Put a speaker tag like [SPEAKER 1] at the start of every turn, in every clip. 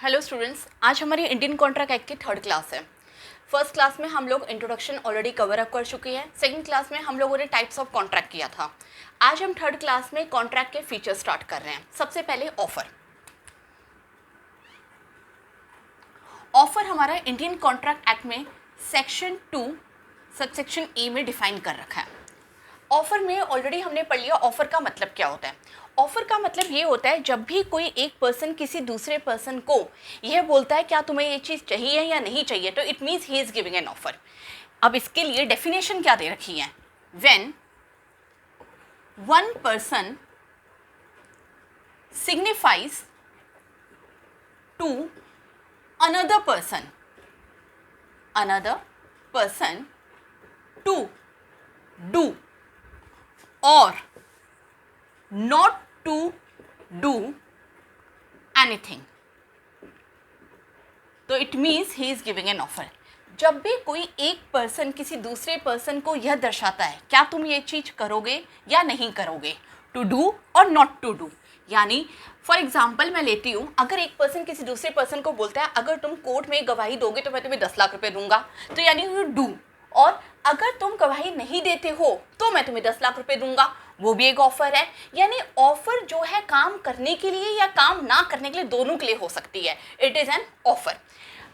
[SPEAKER 1] Hello students, आज हमारी Indian contract act की थर्ड क्लास है। फर्स्ट क्लास में हम लोग इंट्रोडक्शन ऑलरेडी कवर अप कर चुके हैं। सेकंड क्लास में हम लोगों ने टाइप्स ऑफ कॉन्ट्रैक्ट किया था। आज हम थर्ड क्लास में कॉन्ट्रैक्ट के फीचर्स स्टार्ट कर रहे हैं। सबसे पहले ऑफर। ऑफर हमारा इंडियन कॉन्ट्रैक्ट एक्ट में सेक्शन 2 सबसेक्शन ए में डिफाइन कर रखा है। ऑफर में ऑलरेडी हमने पढ़ लिया ऑफर का मतलब क्या होता है। ऑफर का मतलब ये होता है जब भी कोई एक पर्सन किसी दूसरे पर्सन को यह बोलता है क्या तुम्हें ये चीज़ चाहिए या नहीं चाहिए, तो it means he is giving an offer. अब इसके लिए डेफिनेशन क्या दे रखी है। When one person signifies to another person to do or not to do anything, तो it means he is giving an offer. जब भी कोई एक पर्सन किसी दूसरे पर्सन को यह दर्शाता है क्या तुम ये चीज करोगे या नहीं करोगे, टू डू और नॉट टू डू। यानी फॉर एग्जाम्पल मैं लेती हूँ, अगर एक पर्सन किसी दूसरे पर्सन को बोलता है अगर तुम कोर्ट में गवाही दोगे तो मैं तुम्हें 10 लाख रुपए दूंगा, तो यानी यू डू। और अगर तुम गवाही नहीं देते हो तो मैं तुम्हें 10 लाख रुपए दूंगा, वो भी एक ऑफर है। यानी ऑफर जो है काम करने के लिए या काम ना करने के लिए, दोनों के लिए हो सकती है। It is an offer.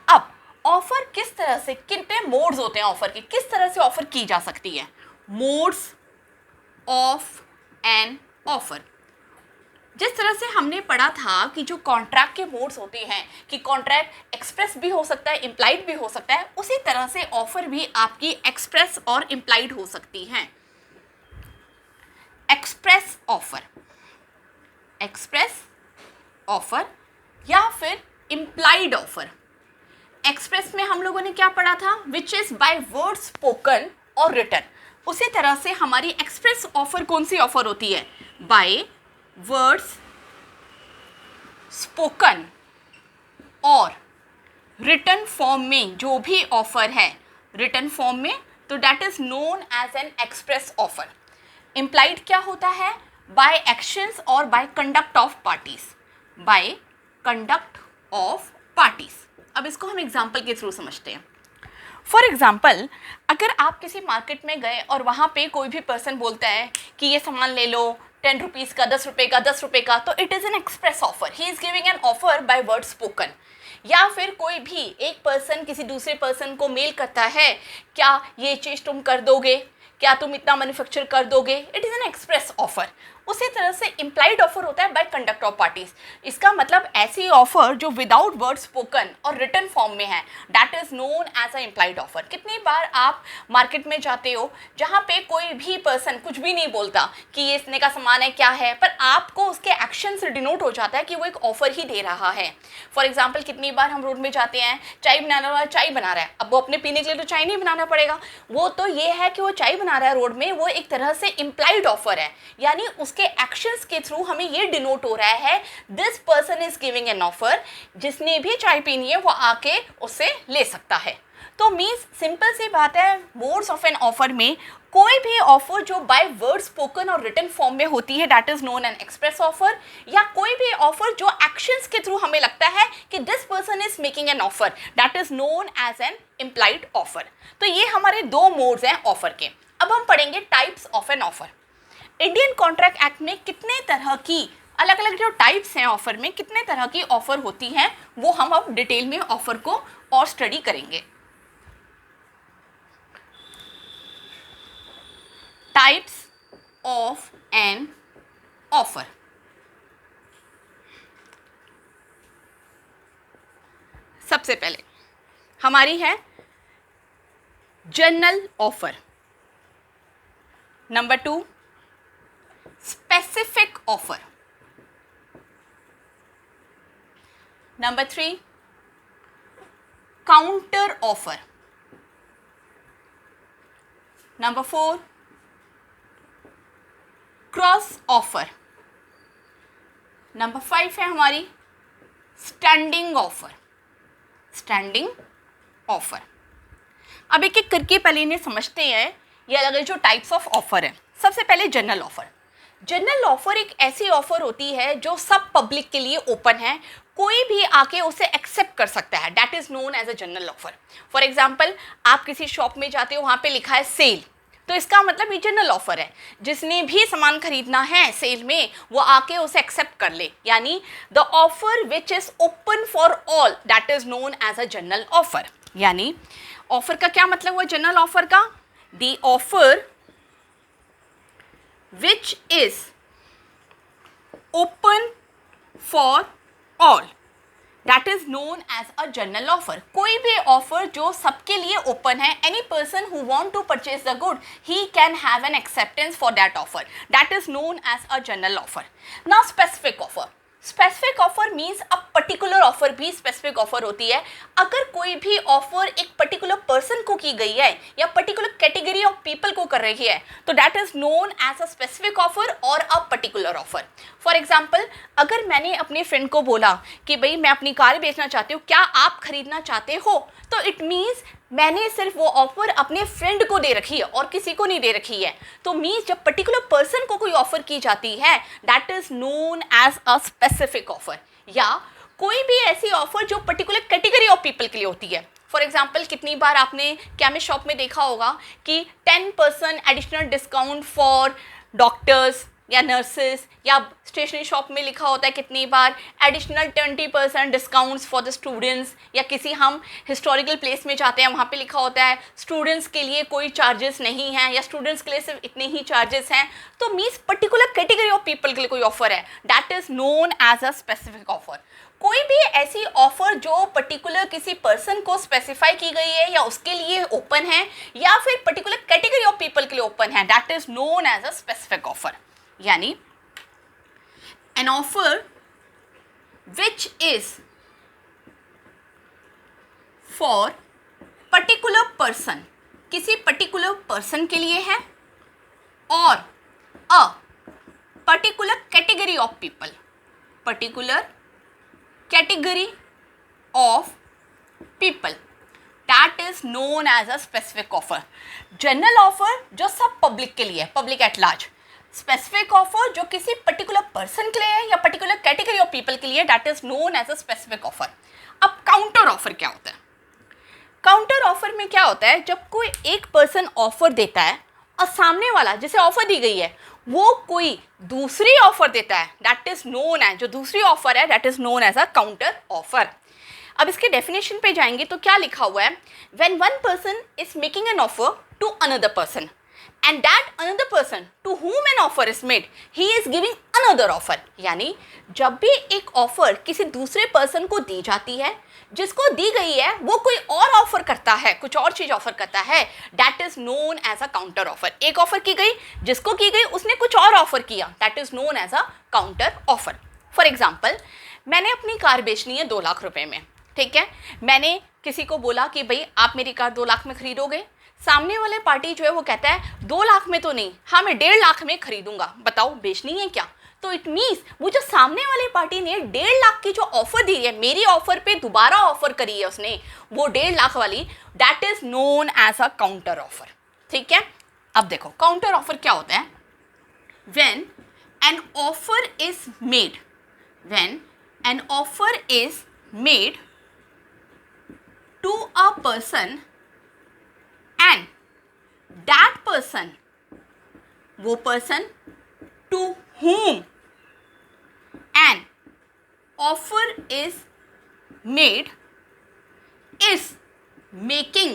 [SPEAKER 1] अब ऑफर किस तरह से, कितने मोड्स होते हैं ऑफर के, किस तरह से ऑफर की जा सकती है। Modes of an offer. जिस तरह से हमने पढ़ा था कि जो कॉन्ट्रैक्ट के मोड्स होते हैं कि कॉन्ट्रैक्ट एक्सप्रेस भी हो सकता है, इम्प्लाइड भी हो सकता है, उसी तरह से ऑफर भी आपकी एक्सप्रेस और इम्प्लाइड हो सकती हैं। एक्सप्रेस ऑफर या फिर इम्प्लाइड ऑफर। एक्सप्रेस में हम लोगों ने क्या पढ़ा था, which is by word spoken और रिटन। उसी तरह से हमारी एक्सप्रेस ऑफर कौन सी ऑफर होती है, बाय वर्ड्स स्पोकन और रिटन फॉर्म में जो भी ऑफर है रिटन फॉर्म में, तो that is known as an express offer. Implied क्या होता है, बाय एक्शंस और बाय कंडक्ट ऑफ पार्टीज। अब इसको हम एग्जाम्पल के थ्रू समझते हैं। फॉर एग्जाम्पल, अगर आप किसी मार्केट में गए और वहाँ पे कोई भी पर्सन बोलता है कि ये सामान ले लो 10 रुपीज़ का, 10 रुपये का, तो it is an express offer. He is giving an offer by word spoken. या फिर कोई भी एक पर्सन किसी दूसरे पर्सन को मेल करता है क्या ये चीज़ तुम कर दोगे, क्या तुम इतना मैन्युफैक्चर कर दोगे, it is an express offer. उसी तरह से इम्प्लाइड ऑफर होता है बाय कंडक्ट ऑफ पार्टीज। इसका मतलब ऐसी ऑफर जो विदाउट वर्ड स्पोकन और रिटन फॉर्म में है, that is known as a implied offer. कितनी बार आप मार्केट में जाते हो जहाँ पे कोई भी पर्सन कुछ भी नहीं बोलता कि ये इतने का सामान है क्या है, पर आपको उसके एक्शन से डिनोट हो जाता है कि वो एक ऑफर ही दे रहा है। फॉर एग्जाम्पल, कितनी बार हम रोड में जाते हैं, चाय बनाने वाला चाय बना रहा है, अब वो अपने पीने के लिए तो चाय नहीं बनाना पड़ेगा, वो तो ये है कि वो चाय बना रहा है रोड में, वो एक तरह से इम्प्लाइड ऑफर है। यानी उसके एक्शंस के थ्रू हमें ये डिनोट हो रहा है this person is giving an offer, जिसने भी चाय पीनी है वो आके उससे ले सकता है। तो मीन्स सिंपल सी बात है, मोड्स ऑफ एन ऑफर में कोई भी ऑफर जो बाय वर्ड स्पोकन और रिटन फॉर्म में होती है that is known N express offer, या कोई भी ऑफर जो एक्शंस के थ्रू हमें लगता है कि this person is making an offer, that is known as an implied offer. तो ये हमारे दो मोड्स हैं ऑफर के। अब हम पढ़ेंगे types of an offer. Indian contract act में कितने तरह की अलग अलग जो टाइप्स हैं ऑफर में, कितने तरह की ऑफर होती हैं, वो हम अब डिटेल में ऑफर को और स्टडी करेंगे। Types of an offer. सबसे पहले हमारी है general offer. Number 2 specific offer. Number 3 counter offer. Number 4 cross offer. Number 5 है हमारी standing offer. अब एक एक करके पहले इन्हें समझते हैं, ये अलग अलग जो टाइप्स ऑफ ऑफर है। सबसे पहले जनरल ऑफर। जनरल ऑफर एक ऐसी ऑफर होती है जो सब पब्लिक के लिए ओपन है, कोई भी आके उसे एक्सेप्ट कर सकता है, that is known as a general offer. For example, आप किसी शॉप में जाते हो, वहाँ पे लिखा है सेल, तो इसका मतलब ये जनरल ऑफर है, जिसने भी सामान खरीदना है सेल में वो आके उसे एक्सेप्ट कर ले, यानी the offer which is open for all, that is known as a general offer. यानी ऑफर का क्या मतलब हुआ जनरल ऑफर का? The offer which is open for all, that is known as a general offer. कोई भी offer जो सबके लिए ओपन है, any person who want to purchase the good, he can have an acceptance for that offer, that is known as a general offer. Now specific offer, specific offer means a particular offer भी specific offer होती है। अगर कोई भी offer एक particular person को की गई है या पर्टिकुलर कैटेगरी ऑफ पीपल को कर रही है, तो that is known as a specific offer और a particular offer. For example, अगर मैंने अपने फ्रेंड को बोला कि भाई मैं अपनी कार बेचना चाहती हूँ, क्या आप खरीदना चाहते हो, तो इट मीन्स मैंने सिर्फ वो ऑफर अपने फ्रेंड को दे रखी है और किसी को नहीं दे रखी है। तो मीन्स जब पर्टिकुलर पर्सन को कोई ऑफर की जाती है, that is known as a specific offer. या कोई भी ऐसी ऑफर जो पर्टिकुलर कैटेगरी ऑफ पीपल के लिए होती है। फॉर एग्जाम्पल, कितनी बार आपने केमिस्ट शॉप में देखा होगा कि 10% एडिशनल डिस्काउंट फॉर डॉक्टर्स या नर्सेस, या स्टेशनरी शॉप में लिखा होता है कितनी बार additional 20% discounts for the students, या किसी हम हिस्टोरिकल प्लेस में जाते हैं, वहाँ पे लिखा होता है स्टूडेंट्स के लिए कोई चार्जेस नहीं हैं, या स्टूडेंट्स के लिए सिर्फ इतने ही चार्जेस हैं। तो means particular category of people के लिए कोई ऑफर है, that is known as a specific offer. कोई भी ऐसी ऑफर जो पर्टिकुलर किसी पर्सन को स्पेसिफाई की गई है या उसके लिए ओपन है या फिर पर्टिकुलर कैटेगरी ऑफ पीपल के लिए ओपन है, that is known as a specific offer. यानी an offer which is for particular person, किसी particular person के लिए है, और a particular category of people, particular category of people, that is known as a specific offer। General offer जो सब public के लिए है, public at large. Specific offer जो किसी पर्टिकुलर पर्सन के लिए है या पर्टिकुलर कैटेगरी ऑफ पीपल के लिए, that is known as a specific offer. अब काउंटर ऑफर क्या होता है? काउंटर ऑफर में क्या होता है, जब कोई एक पर्सन ऑफर देता है और सामने वाला जिसे ऑफर दी गई है वो कोई दूसरी ऑफर देता है, दैट इज नोन एज, जो दूसरी ऑफर है that is known as a counter offer. अब इसके डेफिनेशन पे जाएंगे तो क्या लिखा हुआ है, when one person is making an offer to another person and that another person to whom an offer is made, he is giving another offer। यानी जब भी एक ऑफर किसी दूसरे पर्सन को दी जाती है, जिसको दी गई है वो कोई और ऑफर करता है, कुछ और चीज ऑफर करता है, that is known as a counter offer. एक ऑफर की गई, जिसको की गई उसने कुछ और ऑफर किया, that is known as a counter offer. For example, मैंने अपनी कार बेचनी है 2 लाख रुपए में, ठीक है। मैंने किसी को बोला कि भाई आप मेरी कार 2 लाख में खरीदोगे। सामने वाले पार्टी जो है वो कहता है 2 लाख में तो नहीं, हाँ मैं 1.5 लाख में खरीदूंगा, बताओ बेचनी है क्या? तो इट मीन्स वो जो सामने वाले पार्टी ने 1.5 लाख की जो ऑफर दी है, मेरी ऑफर पे दोबारा ऑफर करी है उसने, वो 1.5 लाख वाली, that is known as a counter offer. ठीक है, अब देखो काउंटर ऑफर क्या होता है। When an offer is made, when an offer is made to a person and that person, वो person to whom an offer is made is making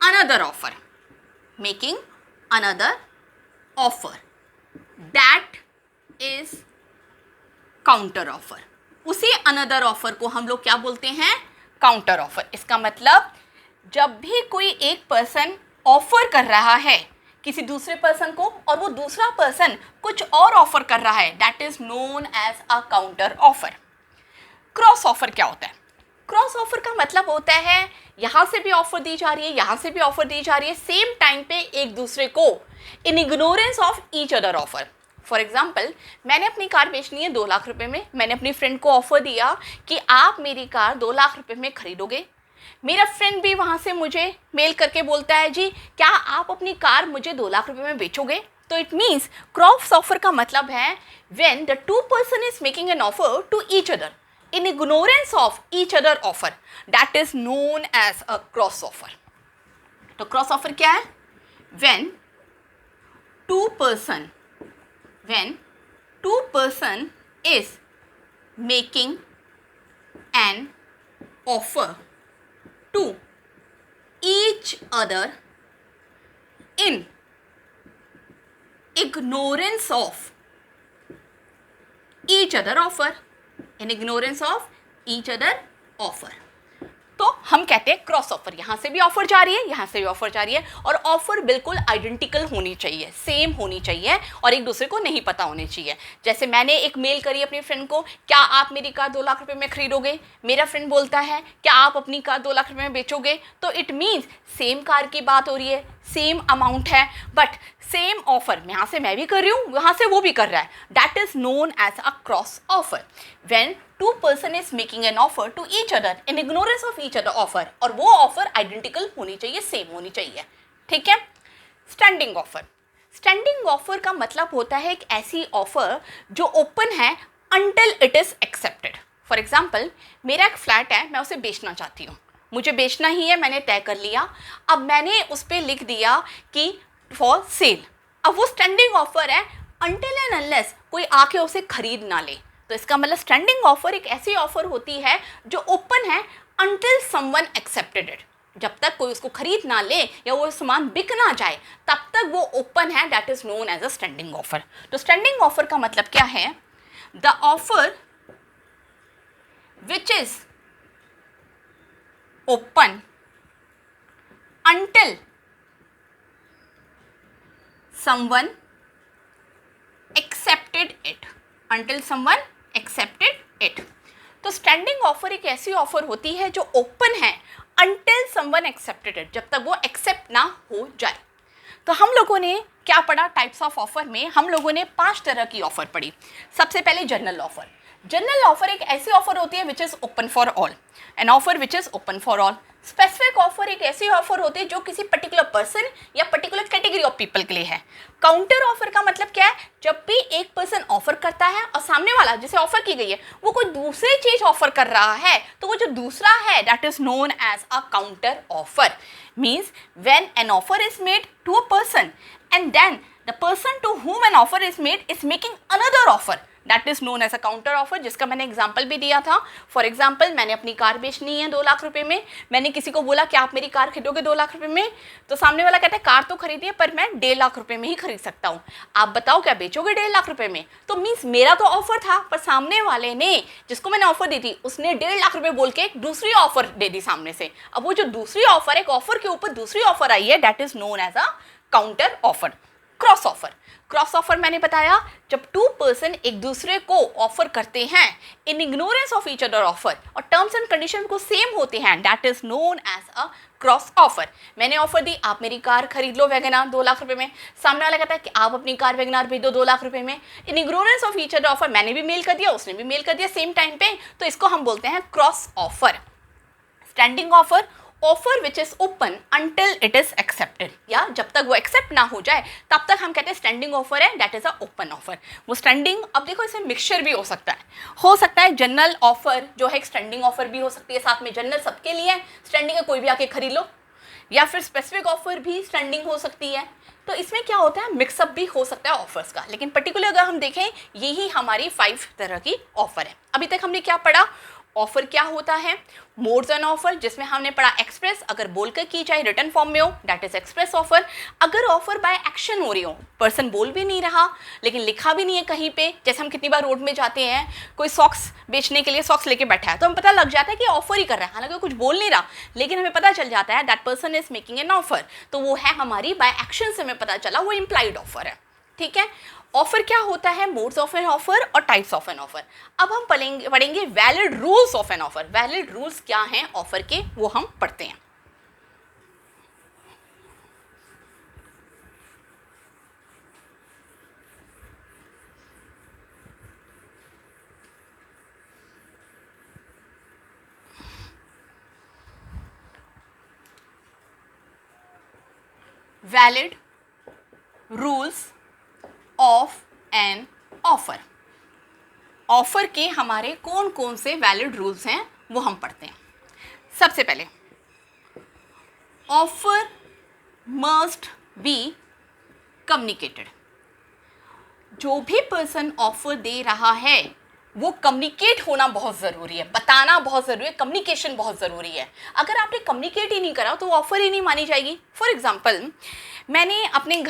[SPEAKER 1] another offer, making another offer, that is counter offer। उसी another offer को हम लोग क्या बोलते हैं? Counter offer. इसका मतलब जब भी कोई एक पर्सन ऑफर कर रहा है किसी दूसरे पर्सन को और वो दूसरा पर्सन कुछ और ऑफर कर रहा है, that is known as a counter offer. Cross offer क्या होता है? क्रॉस ऑफर का मतलब होता है यहाँ से भी ऑफर दी जा रही है, यहाँ से भी ऑफर दी जा रही है, सेम टाइम पे एक दूसरे को, इन ignorance of each other offer. For example, मैंने अपनी कार बेचनी है 2 लाख रुपए में, मैंने अपनी फ्रेंड को ऑफर दिया कि आप मेरी कार 2 लाख रुपए में खरीदोगे। मेरा फ्रेंड भी वहाँ से मुझे मेल करके बोलता है जी क्या आप अपनी कार मुझे 2 लाख रुपए में बेचोगे। तो इट मीन्स क्रॉस ऑफर का मतलब है when the two person is making an offer to each other, in ignorance of each other offer, that is known as a cross offer. तो क्रॉस ऑफर क्या है? when two person is making an offer to each other in ignorance of each other offer, in ignorance of each other offer, तो हम कहते हैं cross offer. यहाँ से भी ऑफर जा रही है, यहाँ से भी ऑफर जा रही है, और ऑफर बिल्कुल आइडेंटिकल होनी चाहिए, सेम होनी चाहिए, और एक दूसरे को नहीं पता होनी चाहिए. जैसे मैंने एक मेल करी अपनी फ्रेंड को, क्या आप मेरी कार 2 लाख रुपए में खरीदोगे? मेरा फ्रेंड बोलता है क्या आप अपनी कार 2 लाख रुपए में बेचोगे? तो इट मीन्स सेम कार की बात हो रही है, सेम अमाउंट है, बट सेम ऑफर यहाँ से मैं भी कर रही हूँ, वहाँ से वो भी कर रहा है. That is known as a cross offer. When two person is making an offer to each other in ignorance of each other offer, और वो ऑफर आइडेंटिकल होनी चाहिए, सेम होनी चाहिए. ठीक है. Standing offer. स्टैंडिंग ऑफर का मतलब होता है एक ऐसी ऑफर जो ओपन है until it is accepted. For example, मेरा एक फ्लैट है, मैं उसे बेचना चाहती हूँ, मुझे बेचना ही है, मैंने तय कर लिया. अब मैंने उस पर लिख दिया कि फॉर सेल. अब वो स्टैंडिंग ऑफर है अंटिल एंड अनलेस कोई आके उसे खरीद ना ले. तो इसका मतलब स्टैंडिंग ऑफर एक ऐसी ऑफर होती है जो ओपन है अंटिल समवन एक्सेप्टेड इट. जब तक कोई उसको खरीद ना ले या वो सामान बिक ना जाए, तब तक वो ओपन है. That is known as a standing offer. तो स्टैंडिंग ऑफर का मतलब क्या है? The offer which is open until someone accepted it, until someone accepted it. तो स्टैंडिंग ऑफर एक ऐसी ऑफर होती है जो ओपन है until someone accepted it, जब तक वो एक्सेप्ट ना हो जाए. तो हम लोगों ने क्या पढ़ा टाइप्स ऑफ ऑफर में? हम लोगों ने 5 तरह की ऑफर पढ़ी. सबसे पहले जनरल ऑफर. जनरल ऑफर एक ऐसी ऑफर होती है विच is open for all, an offer which is open for all. Specific offer एक ऐसी ऑफर होती है जो किसी पर्टिकुलर पर्सन या पर्टिकुलर कैटेगरी ऑफ पीपल के लिए है. काउंटर ऑफर का मतलब क्या है? जब भी एक पर्सन ऑफर करता है और सामने वाला जिसे ऑफर की गई है वो कोई दूसरी चीज ऑफर कर रहा है, तो वो जो दूसरा है that is known as a counter offer. Means when an offer is made to a person and then the person to whom an offer is made is making another offer, that is known as a counter offer, जिसका मैंने example भी दिया था. For example, मैंने अपनी car बेचनी है 2 लाख रुपए में. मैंने किसी को बोला कि आप मेरी कार खरीदोगे 2 लाख रुपए में, तो सामने वाला कहता है कार तो खरीदिए पर मैं 1.5 लाख रुपए में ही खरीद सकता हूँ, आप बताओ क्या बेचोगे 1.5 लाख रुपए में? तो मीन्स मेरा तो ऑफर था, पर सामने वाले ने जिसको मैंने ऑफर दी थी उसने 1.5 लाख रुपए बोल के एक दूसरी ऑफर दे दी सामने से. अब वो जो दूसरी ऑफर, एक ऑफर के ऊपर दूसरी ऑफर आई है, that is known as a counter offer. Cross offer. Cross offer मैंने बताया जब 2 पर्सन एक दूसरे को ऑफर करते हैं in ignorance of each other offer और टर्म्स एंड कंडीशन को सेम होते हैं, that is known as a cross offer. मैंने ऑफर दी आप मेरी कार खरीद लो वैगनार 2 लाख रुपए में, सामने वाला कहता है कि आप अपनी कार वैगनार भेज दो 2 लाख रुपए में. इन ignorance of each other offer मैंने भी मेल कर दिया, उसने भी मेल कर दिया सेम टाइम पे, तो इसको हम बोलते हैं cross offer. Standing offer, offer which is open until it is accepted, या जब तक वो एक्सेप्ट ना हो जाए तब तक हम कहते हैं स्टैंडिंग ऑफर है, that is a open offer. वो स्टैंडिंग, अब देखो इसमें मिक्सचर भी हो सकता है जनरल ऑफर जो है एक स्टैंडिंग ऑफर भी हो सकती है, साथ में जनरल सबके लिए स्टैंडिंग है, कोई भी आके खरीद लो, या फिर स्पेसिफिक ऑफर भी स्टैंडिंग हो सकती है. तो इसमें क्या होता है, मिक्सअप भी हो सकता है ऑफर्स का, लेकिन पर्टिकुलर अगर हम देखें यही हमारी 5 तरह की ऑफर है. अभी तक हमने क्या पढ़ा? ऑफर क्या होता है, मोड्स ऑन ऑफर, जिसमें हमने पढ़ा एक्सप्रेस, अगर बोलकर की जाए रिटर्न फॉर्म में हो दैट इज एक्सप्रेस ऑफर. अगर ऑफर बाय एक्शन हो रही हो, पर्सन बोल भी नहीं रहा लेकिन लिखा भी नहीं है कहीं पे, जैसे हम कितनी बार रोड में जाते हैं, कोई सॉक्स बेचने के लिए सॉक्स लेके बैठा है तो हमें पता लग जाता है कि ऑफर ही कर रहा है, हालांकि कुछ बोल नहीं रहा, लेकिन हमें पता चल जाता है that person is making an offer, तो वो है हमारी बाय एक्शन से हमें पता चला वो इम्प्लाइड ऑफर है. ठीक है. ऑफर क्या होता है, मोड्स ऑफ एन ऑफर और टाइप्स ऑफ एन ऑफर. अब हम पढ़ेंगे valid rules of an offer. Valid rules क्या हैं ऑफर के, वो हम पढ़ते हैं. Valid rules of an offer. Offer के हमारे कौन कौन से वैलिड रूल्स हैं वो हम पढ़ते हैं। सबसे पहले, ऑफर मस्ट बी कम्युनिकेटेड। जो भी पर्सन ऑफर दे रहा है वो कम्युनिकेट होना बहुत ज़रूरी है, बताना बहुत ज़रूरी है, कम्युनिकेशन बहुत ज़रूरी है। अगर आपने कम्युनिकेट ही नहीं करा तो ऑफ़र ही नहीं मानी जाएगी। फॉर एग्जांपल, मैंने अपने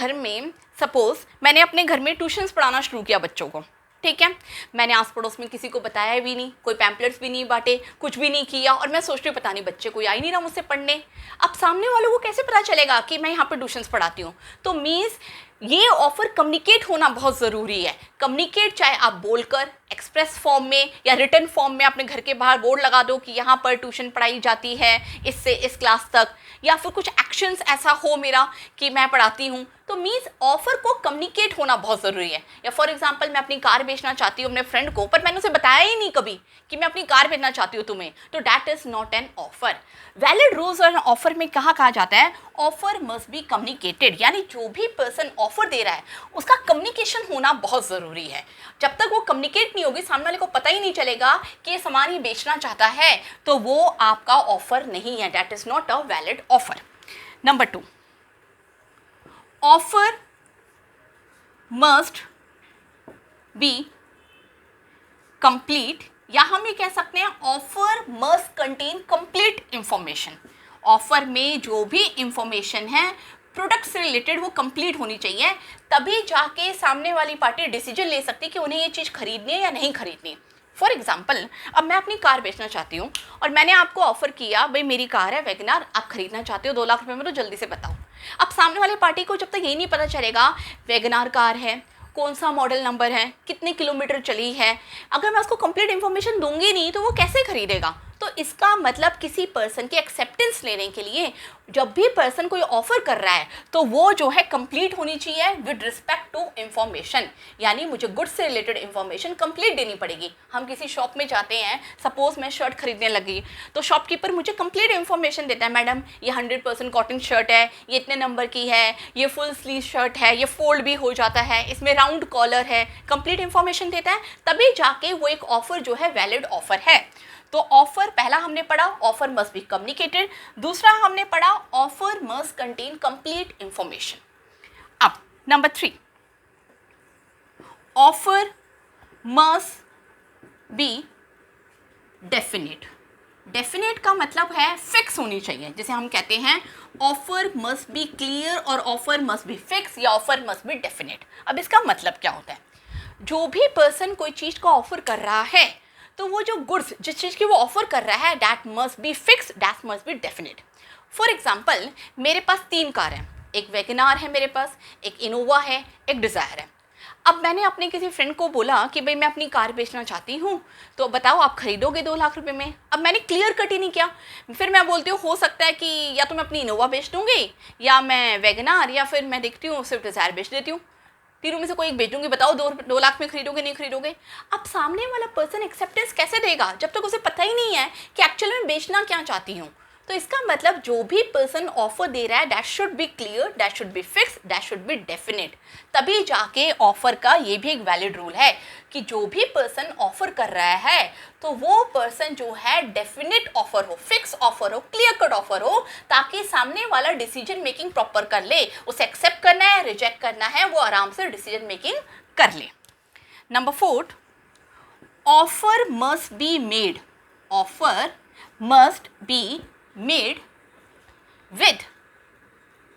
[SPEAKER 1] घर में ट्यूशन्स पढ़ाना शुरू किया बच्चों को, ठीक है। मैंने आस पड़ोस में किसी को बताया भी नहीं, कोई पैम्पलेट्स भी नहीं बांटे, कुछ भी नहीं किया, और मैं सोचती हूँ पता नहीं बच्चे कोई आ ही नहीं रहा मुझसे पढ़ने। अब सामने वालों को कैसे पता चलेगा कि मैं यहाँ पर ट्यूशन्स पढ़ाती हूँ? तो मीन्स ये ऑफर कम्युनिकेट होना बहुत ज़रूरी है। कम्युनिकेट चाहे आप बोलकर, एक्सप्रेस फॉर्म में या रिटन फॉर्म में अपने घर के बाहर बोर्ड लगा दो कि यहाँ पर ट्यूशन पढ़ाई जाती है इससे इस क्लास तक, या फिर कुछ एक्शंस ऐसा हो मेरा कि मैं पढ़ाती हूँ, तो मीन्स ऑफर को कम्युनिकेट होना बहुत ज़रूरी है। या फॉर एग्जांपल, मैं अपनी कार बेचना चाहती हूँ अपने फ्रेंड को, पर मैंने उसे बताया ही नहीं कभी कि मैं अपनी कार बेचना चाहती हूँ तुम्हें, तो that is not an offer. Valid rules और ऑफर में कहा जाता है ऑफर मस्ट बी कम्युनिकेटेड, यानी जो भी पर्सन ऑफर दे रहा है उसका कम्युनिकेशन होना बहुत ज़रूरी है। जब तक वो कम्युनिकेट नहीं होगी, सामने वाले को पता ही नहीं चलेगा कि ये सामान ही बेचना चाहता है, तो वो आपका ऑफर नहीं है, that is not a valid offer. Number 2, offer must be complete, या हम ये कह सकते हैं offer must contain complete information. Offer में जो भी इंफॉर्मेशन है प्रोडक्ट से रिलेटेड वो कंप्लीट होनी चाहिए, तभी जाके सामने वाली पार्टी डिसीजन ले सकती है कि उन्हें ये चीज़ खरीदनी है या नहीं खरीदनी। फॉर एग्जाम्पल, अब मैं अपनी कार बेचना चाहती हूँ और मैंने आपको ऑफर किया, भाई मेरी कार है वैगनआर, आप खरीदना चाहते हो 2 लाख रुपए में, तो जल्दी से बताओ। अब सामने वाले पार्टी को जब तक ये नहीं पता चलेगा वैगनआर कार है, कौन सा मॉडल नंबर है, कितने किलोमीटर चली है, अगर मैं उसको कंप्लीट इन्फॉर्मेशन दूंगी नहीं तो वो कैसे खरीदेगा? तो इसका मतलब किसी पर्सन की एक्सेप्टेंस लेने के लिए जब भी पर्सन कोई ऑफर कर रहा है तो वो जो है कंप्लीट होनी चाहिए विद रिस्पेक्ट टू इंफॉर्मेशन, यानी मुझे गुड्स से रिलेटेड इंफॉर्मेशन कंप्लीट देनी पड़ेगी। हम किसी शॉप में जाते हैं, सपोज मैं शर्ट खरीदने लगी, तो शॉपकीपर मुझे कंप्लीट इंफॉर्मेशन देता है, मैडम ये 100% कॉटन शर्ट है, ये इतने नंबर की है, ये फुल स्लीव शर्ट है, ये फोल्ड भी हो जाता है, इसमें राउंड कॉलर है, कंप्लीट इंफॉर्मेशन देता है, तभी जाके वो एक ऑफर जो है वैलिड ऑफर है। तो ऑफर पहला हमने पढ़ा ऑफर मस्ट बी कम्युनिकेटेड, दूसरा हमने पढ़ा offer must contain complete information. अब number 3, offer must be definite. Definite का मतलब है फिक्स होनी चाहिए, जैसे हम कहते हैं ऑफर मस्ट बी क्लियर और ऑफर मस्ट बी फिक्स या ऑफर मस्ट बी डेफिनेट। अब इसका मतलब क्या होता है? जो भी पर्सन कोई चीज़ को ऑफर कर रहा है तो वो जो गुड्स जिस चीज़ की वो ऑफर कर रहा है that must be fix, that must be definite. For example, मेरे पास 3 कार हैं, एक वैगनआर है मेरे पास, एक इनोवा है, एक डिज़ायर है। अब मैंने अपने किसी फ्रेंड को बोला कि भाई मैं अपनी कार बेचना चाहती हूँ, तो बताओ आप खरीदोगे 2 लाख रुपए में? अब मैंने क्लियर कट ही नहीं किया, फिर मैं बोलती हूँ हो सकता है कि या तो मैं अपनी इनोवा बेच दूँगी, या मैं वैगनआर, या फिर मैं देखती हूँ सिर्फ डिज़ायर बेच देती हूँ, तीनों में से कोई एक बेच दूंगी, बताओ 2 लाख में खरीदोगे नहीं खरीदोगे? अब सामने वाला पर्सन एक्सेप्टेंस कैसे देगा जब तक उसे पता ही नहीं है कि एक्चुअल में बेचना क्या चाहती हूँ? तो इसका मतलब जो भी पर्सन ऑफर दे रहा है that should be clear, that should be fix, that should be definite, तभी जाके ऑफर का ये भी एक वैलिड रूल है कि जो भी पर्सन ऑफर कर रहा है तो वो पर्सन जो है डेफिनेट ऑफर हो, फिक्स ऑफर हो, क्लियर कट ऑफर हो, ताकि सामने वाला डिसीजन मेकिंग प्रॉपर कर ले, उसे एक्सेप्ट करना है रिजेक्ट करना है वो आराम से डिसीजन मेकिंग कर ले। Number 4, offer must be made. Offer must B made with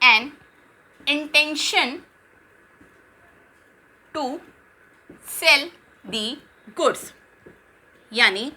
[SPEAKER 1] an intention to sell the goods। यानी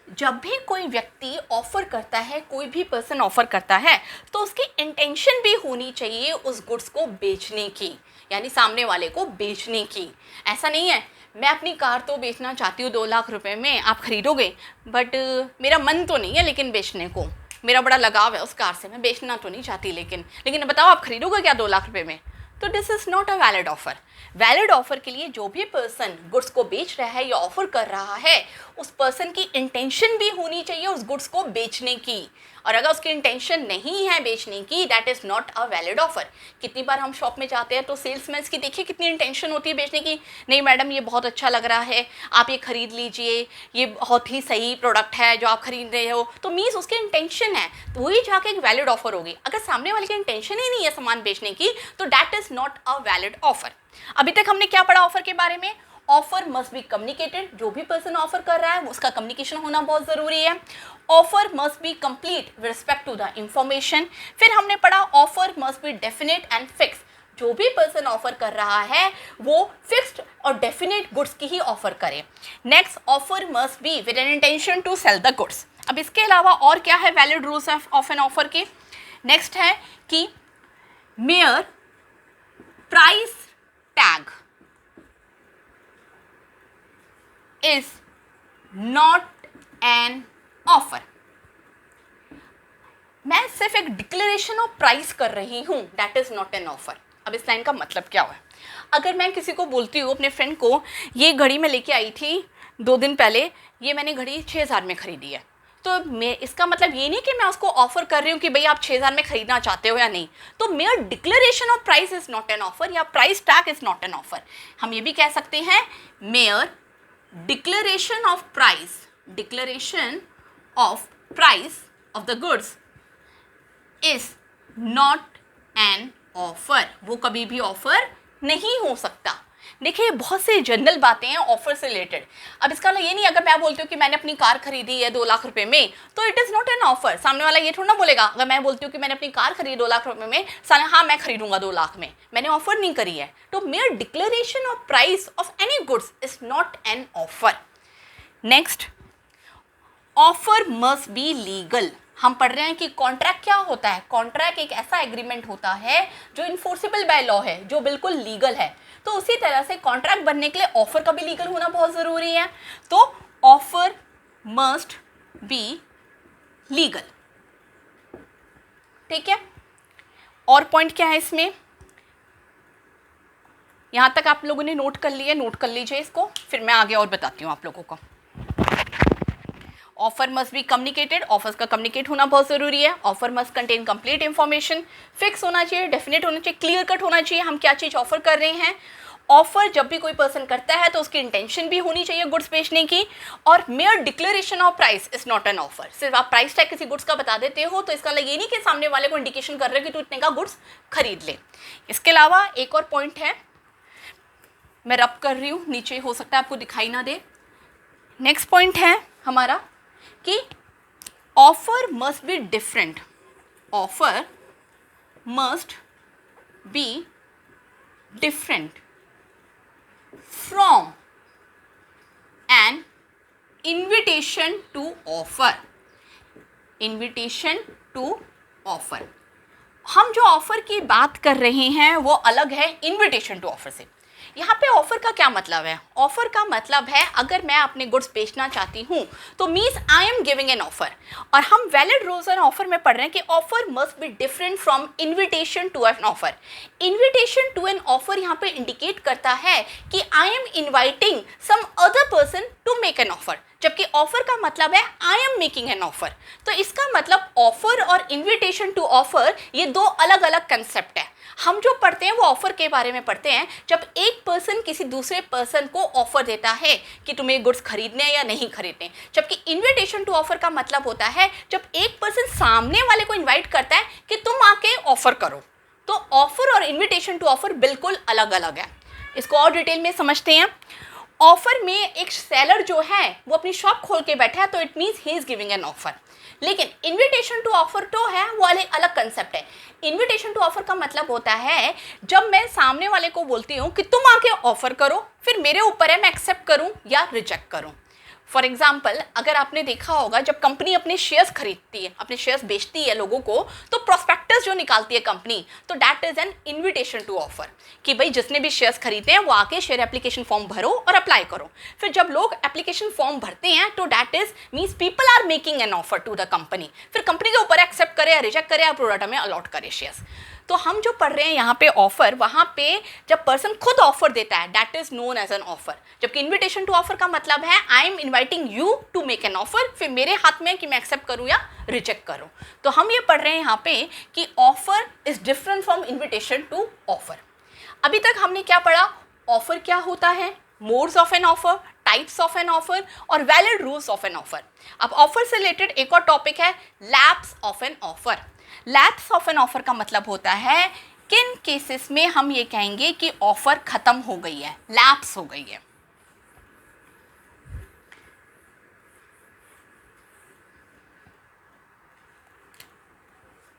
[SPEAKER 1] जब भी कोई व्यक्ति ऑफर करता है, कोई भी पर्सन ऑफर करता है, तो उसकी इंटेंशन भी होनी चाहिए उस गुड्स को बेचने की, यानी सामने वाले को बेचने की। ऐसा नहीं है मैं अपनी कार तो बेचना चाहती हूँ 2 लाख रुपए में, आप खरीदोगे, बट मेरा मन तो नहीं है लेकिन बेचने को, मेरा बड़ा लगाव है उस कार से, मैं बेचना तो नहीं चाहती, लेकिन बताओ आप खरीदोगे क्या 2 लाख रुपए में? तो this is not a valid offer. Valid offer के लिए जो भी पर्सन गुड्स को बेच रहा है या ऑफर कर रहा है, उस पर्सन की इंटेंशन भी होनी चाहिए उस गुड्स को बेचने की, और अगर उसकी इंटेंशन नहीं है बेचने की, that is not a valid offer. कितनी बार हम शॉप में जाते हैं तो सेल्समैन की देखिए कितनी इंटेंशन होती है बेचने की, नहीं मैडम ये बहुत अच्छा लग रहा है, आप ये खरीद लीजिए, ये बहुत ही सही प्रोडक्ट है जो आप खरीद रहे हो, तो मीन्स उसकी इंटेंशन है, तो वही जाके एक वैलिड ऑफर होगी। अगर सामने वाले की इंटेंशन ही नहीं है सामान बेचने की, तो that is not a valid offer. अभी तक हमने क्या पढ़ा ऑफर के बारे में? ऑफर मस्ट बी कम्युनिकेटेड, जो भी पर्सन ऑफर कर रहा है उसका कम्युनिकेशन होना बहुत ज़रूरी है। Offer must be complete with respect to the information. फिर हमने पढ़ा offer must be definite and fix, जो भी पर्सन ऑफर कर रहा है वो फिक्स्ड और डेफिनेट गुड्स की ही ऑफर करे। Next, offer must be with an intention to sell the goods. अब इसके अलावा और क्या है valid rules of an offer के? नेक्स्ट है कि mere price tag is not an offer। मैं सिर्फ एक डिक्लेरेशन ऑफ प्राइस कर रही हूं, that is not an offer. अब इस लाइन का मतलब क्या हुआ? अगर मैं किसी को बोलती हूँ, अपने फ्रेंड को, ये घड़ी मैं लेके आई थी 2 दिन पहले, ये मैंने घड़ी 6000 में खरीदी है, तो मैं इसका मतलब ये नहीं कि मैं उसको ऑफर कर रही हूँ कि भाई आप 6000 में खरीदना चाहते हो या नहीं। तो mere declaration of price is not an offer या price tag is not an offer. हम ये भी कह सकते हैं mere declaration of price of the goods is not an offer। वो कभी भी ऑफर नहीं हो सकता। देखिए बहुत से जनरल बातें हैं ऑफर से रिलेटेड। अब इसका ये नहीं, अगर मैं बोलती हूँ कि मैंने अपनी कार खरीदी है 2 लाख रुपए में, तो it is not an offer. सामने वाला ये थोड़ा ना बोलेगा, अगर मैं बोलती हूँ कि मैंने अपनी कार खरीदी 2 लाख रुपए में, सामने हाँ मैं खरीदूंगा 2 लाख में, मैंने ऑफर नहीं करी है। तो mere declaration of price of any goods is not an offer. Next, offer must be legal. हम पढ़ रहे हैं कि कॉन्ट्रैक्ट क्या होता है? कॉन्ट्रैक्ट एक ऐसा एग्रीमेंट होता है जो इन्फोर्सेबल बाय लॉ है, जो बिल्कुल लीगल है। तो उसी तरह से कॉन्ट्रैक्ट बनने के लिए ऑफर का भी लीगल होना बहुत ज़रूरी है। तो ऑफर मस्ट बी लीगल। ठीक है, और पॉइंट क्या है इसमें? यहां तक आप लोगों ने नोट कर लिया, नोट कर लीजिए इसको, फिर मैं आगे और बताती हूँ आप लोगों को। Offer must be communicated, offers का कम्युनिकेट होना बहुत ज़रूरी है। Offer must contain complete information, fix होना चाहिए, डेफिनेट होना चाहिए, क्लियर कट होना चाहिए हम क्या चीज़ ऑफर कर रहे हैं। ऑफर जब भी कोई पर्सन करता है तो उसकी इंटेंशन भी होनी चाहिए गुड्स बेचने की। और mayor declaration of price is not an offer. सिर्फ आप प्राइस टैग किसी गुड्स का बता देते हो तो इसका ये नहीं कि सामने वाले को इंडिकेशन कर रहे हो कि तू इतने का गुड्स खरीद ले। इसके अलावा एक और पॉइंट है, मैं रब कर रही हूँ, नीचे हो सकता है आपको दिखाई ना दे। नेक्स्ट पॉइंट है हमारा कि offer must be different. Offer must be different from an invitation to offer. Invitation to offer, हम जो ऑफर की बात कर रहे हैं वो अलग है इन्विटेशन टू ऑफर से। यहाँ पे ऑफर का क्या मतलब है? ऑफर का मतलब है अगर मैं अपने गुड्स बेचना चाहती हूँ तो means I am giving an offer. और हम वैलिड रूल्स एंड ऑफर में पढ़ रहे हैं कि offer must be different from invitation to an offer. Invitation to an offer यहाँ पे इंडिकेट करता है कि I am inviting some other person to make an offer, जबकि ऑफर का मतलब है I am making an offer. तो इसका मतलब ऑफर और इन्विटेशन टू ऑफर ये 2 अलग अलग कंसेप्ट है। हम जो पढ़ते हैं वो ऑफर के बारे में पढ़ते हैं जब एक पर्सन किसी दूसरे पर्सन को ऑफर देता है कि तुम्हें गुड्स खरीदने या नहीं खरीदने, जबकि इन्विटेशन टू ऑफर का मतलब होता है जब एक पर्सन सामने वाले को इन्वाइट करता है कि तुम आके ऑफर करो। तो ऑफर और इन्विटेशन टू ऑफर बिल्कुल अलग अलग है। इसको और डिटेल में समझते हैं। ऑफर में एक सेलर जो है वो अपनी शॉप खोल के बैठा है तो it means he is giving an offer. लेकिन इन्विटेशन टू ऑफर तो है वो अलग कंसेप्ट है। इन्विटेशन टू ऑफर का मतलब होता है जब मैं सामने वाले को बोलती हूँ कि तुम आके ऑफर करो, फिर मेरे ऊपर है मैं एक्सेप्ट करूँ या रिजेक्ट करूँ। फॉर एग्जाम्पल, अगर आपने देखा होगा जब कंपनी अपने शेयर्स खरीदती है, अपने शेयर्स बेचती है लोगों को, तो प्रोस्पेक्टस जो निकालती है कंपनी, तो that is an invitation to offer कि भाई जिसने भी शेयर्स खरीदे हैं वो आके शेयर एप्लीकेशन फॉर्म भरो और अप्लाई करो। फिर जब लोग एप्लीकेशन फॉर्म भरते हैं तो that is means people are making an offer to the company. फिर कंपनी के ऊपर एक्सेप्ट करे या रिजेक्ट करे या प्रोडक्ट में अलॉट करे शेयर्स। तो हम जो पढ़ रहे हैं यहाँ पे ऑफर, वहाँ पे जब पर्सन खुद ऑफर देता है that is known as an offer, जबकि इन्विटेशन टू ऑफर का मतलब है I am inviting you to make an offer, फिर मेरे हाथ में कि मैं एक्सेप्ट करूँ या रिजेक्ट करूँ। तो हम ये पढ़ रहे हैं यहाँ पे कि offer is different from invitation to offer. अभी तक हमने क्या पढ़ा, ऑफर क्या होता है, modes of an offer, types of an offer और valid rules of an offer. अब ऑफर से रिलेटेड एक और टॉपिक है lapse of an offer. Lapse of an offer का मतलब होता है किन केसेस में हम ये कहेंगे कि ऑफर खत्म हो गई है, लैप्स हो गई है।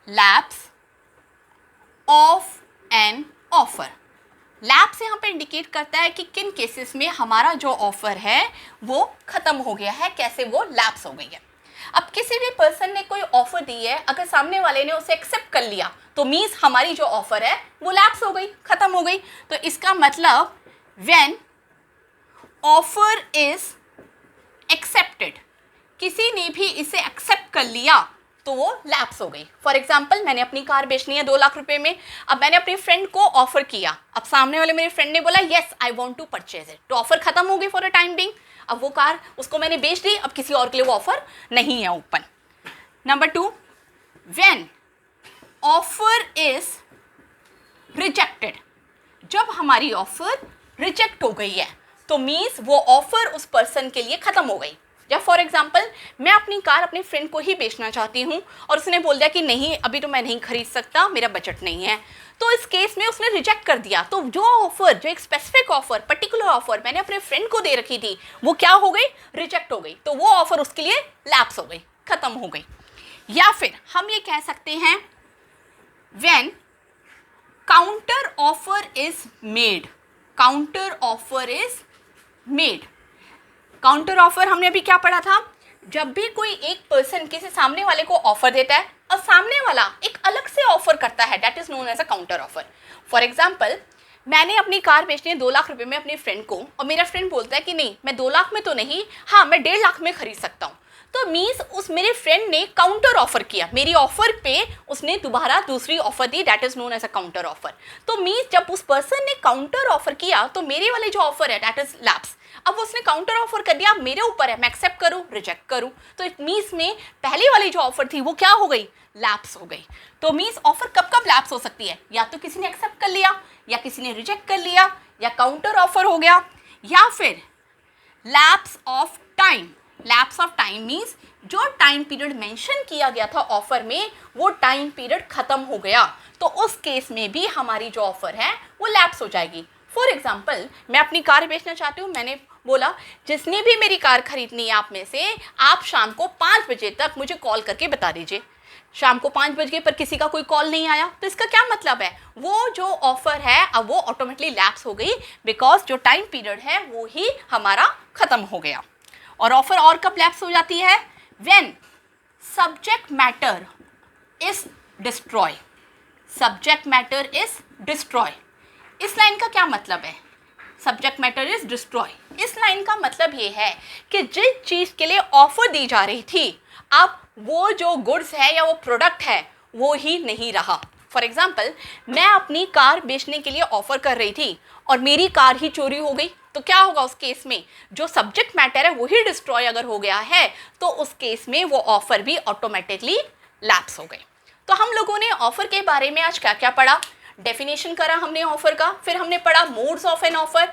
[SPEAKER 1] Lapse of an offer, lapse यहाँ पे इंडिकेट करता है कि किन केसेस में हमारा जो ऑफर है वो खत्म हो गया है, कैसे वो लैप्स हो गई है। अब किसी भी पर्सन ने कोई ऑफर दी है, अगर सामने वाले ने उसे एक्सेप्ट कर लिया तो मीन्स हमारी जो ऑफर है वो लैप्स हो गई, खत्म हो गई। तो इसका मतलब व्हेन ऑफर इज एक्सेप्टेड, किसी ने भी इसे एक्सेप्ट कर लिया तो वो लैप्स हो गई। फॉर एग्जाम्पल, मैंने अपनी कार बेचनी है 2 लाख रुपए में, अब मैंने अपने फ्रेंड को ऑफर किया, अब सामने वाले मेरे फ्रेंड ने बोला yes I want to purchase it, तो ऑफर खत्म हो गई फॉर अ टाइम बिंग। अब वो कार उसको मैंने बेच दी, अब किसी और के लिए वो ऑफर नहीं है open. Number 2, when offer is rejected, जब हमारी ऑफर रिजेक्ट हो गई है तो मीन्स वो ऑफर उस पर्सन के लिए खत्म हो गई। या फॉर एग्जाम्पल, मैं अपनी कार अपने फ्रेंड को ही बेचना चाहती हूँ और उसने बोल दिया कि नहीं अभी तो मैं नहीं खरीद सकता, मेरा बजट नहीं है, तो इस केस में उसने रिजेक्ट कर दिया। तो जो ऑफर, जो एक स्पेसिफिक ऑफर, पर्टिकुलर ऑफर मैंने अपने फ्रेंड को दे रखी थी वो क्या हो गई, रिजेक्ट हो गई, तो वो ऑफर उसके लिए लैप्स हो गई, खत्म हो गई। या फिर हम ये कह सकते हैं when counter offer is made, counter offer is made. Counter offer हमने अभी क्या पढ़ा था, जब भी कोई एक पर्सन किसी सामने वाले को ऑफर देता है और सामने वाला एक अलग से ऑफर करता है that is known as a counter offer. For example, मैंने अपनी कार बेचनी है 2 लाख रुपए में अपने फ्रेंड को और मेरा फ्रेंड बोलता है कि नहीं मैं 2 लाख में तो नहीं, हाँ मैं 1.5 लाख में खरीद सकता हूँ। तो मीन्स उस मेरे फ्रेंड ने काउंटर ऑफर किया, मेरी ऑफर पे उसने दोबारा दूसरी ऑफर दी, that is known as a counter offer. तो मीन्स जब उस पर्सन ने काउंटर ऑफर किया तो मेरे वाले जो ऑफर है दैट इज लैप्स। अब उसने काउंटर ऑफर कर दिया, मेरे ऊपर है मैं एक्सेप्ट करूं रिजेक्ट करूं, तो इट मीन्स में पहली वाली जो ऑफर थी वो क्या हो गई, लैप्स हो गई। तो मीन्स ऑफर कब कब लैप्स हो सकती है, या तो किसी ने एक्सेप्ट कर लिया, या किसी ने रिजेक्ट कर लिया, या काउंटर ऑफर हो गया, या फिर lapse of time. Lapse of time means जो टाइम पीरियड मेंशन किया गया था ऑफर में वो टाइम पीरियड खत्म हो गया, तो उस केस में भी हमारी जो ऑफर है वो लैप्स हो जाएगी। फॉर एग्जाम्पल, मैं अपनी कार बेचना चाहती हूँ, मैंने बोला जिसने भी मेरी कार खरीदनी है आप में से, आप शाम को 5 बजे तक मुझे कॉल करके बता दीजिए। शाम को 5 बजे पर किसी का कोई कॉल नहीं आया, तो इसका क्या मतलब है, वो जो ऑफर है अब वो ऑटोमेटिकली लैप्स हो गई, बिकॉज जो टाइम पीरियड है वो ही हमारा खत्म हो गया। और ऑफर और कब लैप्स हो जाती है, when subject matter is destroy. Subject matter is destroy, इस लाइन का क्या मतलब है, सब्जेक्ट मैटर इज डिस्ट्रॉय, इस लाइन का मतलब ये है कि जिस चीज़ के लिए ऑफर दी जा रही थी अब वो जो गुड्स है या वो प्रोडक्ट है वो ही नहीं रहा। फॉर एग्जाम्पल, मैं अपनी कार बेचने के लिए ऑफर कर रही थी और मेरी कार ही चोरी हो गई, तो क्या होगा उस केस में, जो सब्जेक्ट मैटर है वही डिस्ट्रॉय अगर हो गया है तो उस केस में वो ऑफर भी ऑटोमेटिकली लैप्स हो गए। तो हम लोगों ने ऑफर के बारे में आज क्या क्या पढ़ा, डेफिनेशन करा हमने ऑफर का, फिर हमने पढ़ा modes of an offer,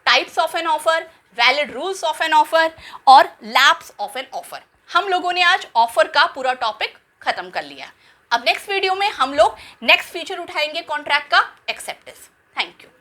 [SPEAKER 1] types of an offer, valid rules of an offer और लैप्स ऑफ एन ऑफर। हम लोगों ने आज ऑफर का पूरा टॉपिक खत्म कर लिया। अब नेक्स्ट वीडियो में हम लोग नेक्स्ट फीचर उठाएंगे कॉन्ट्रैक्ट का, एक्सेप्टेंस। Thank you.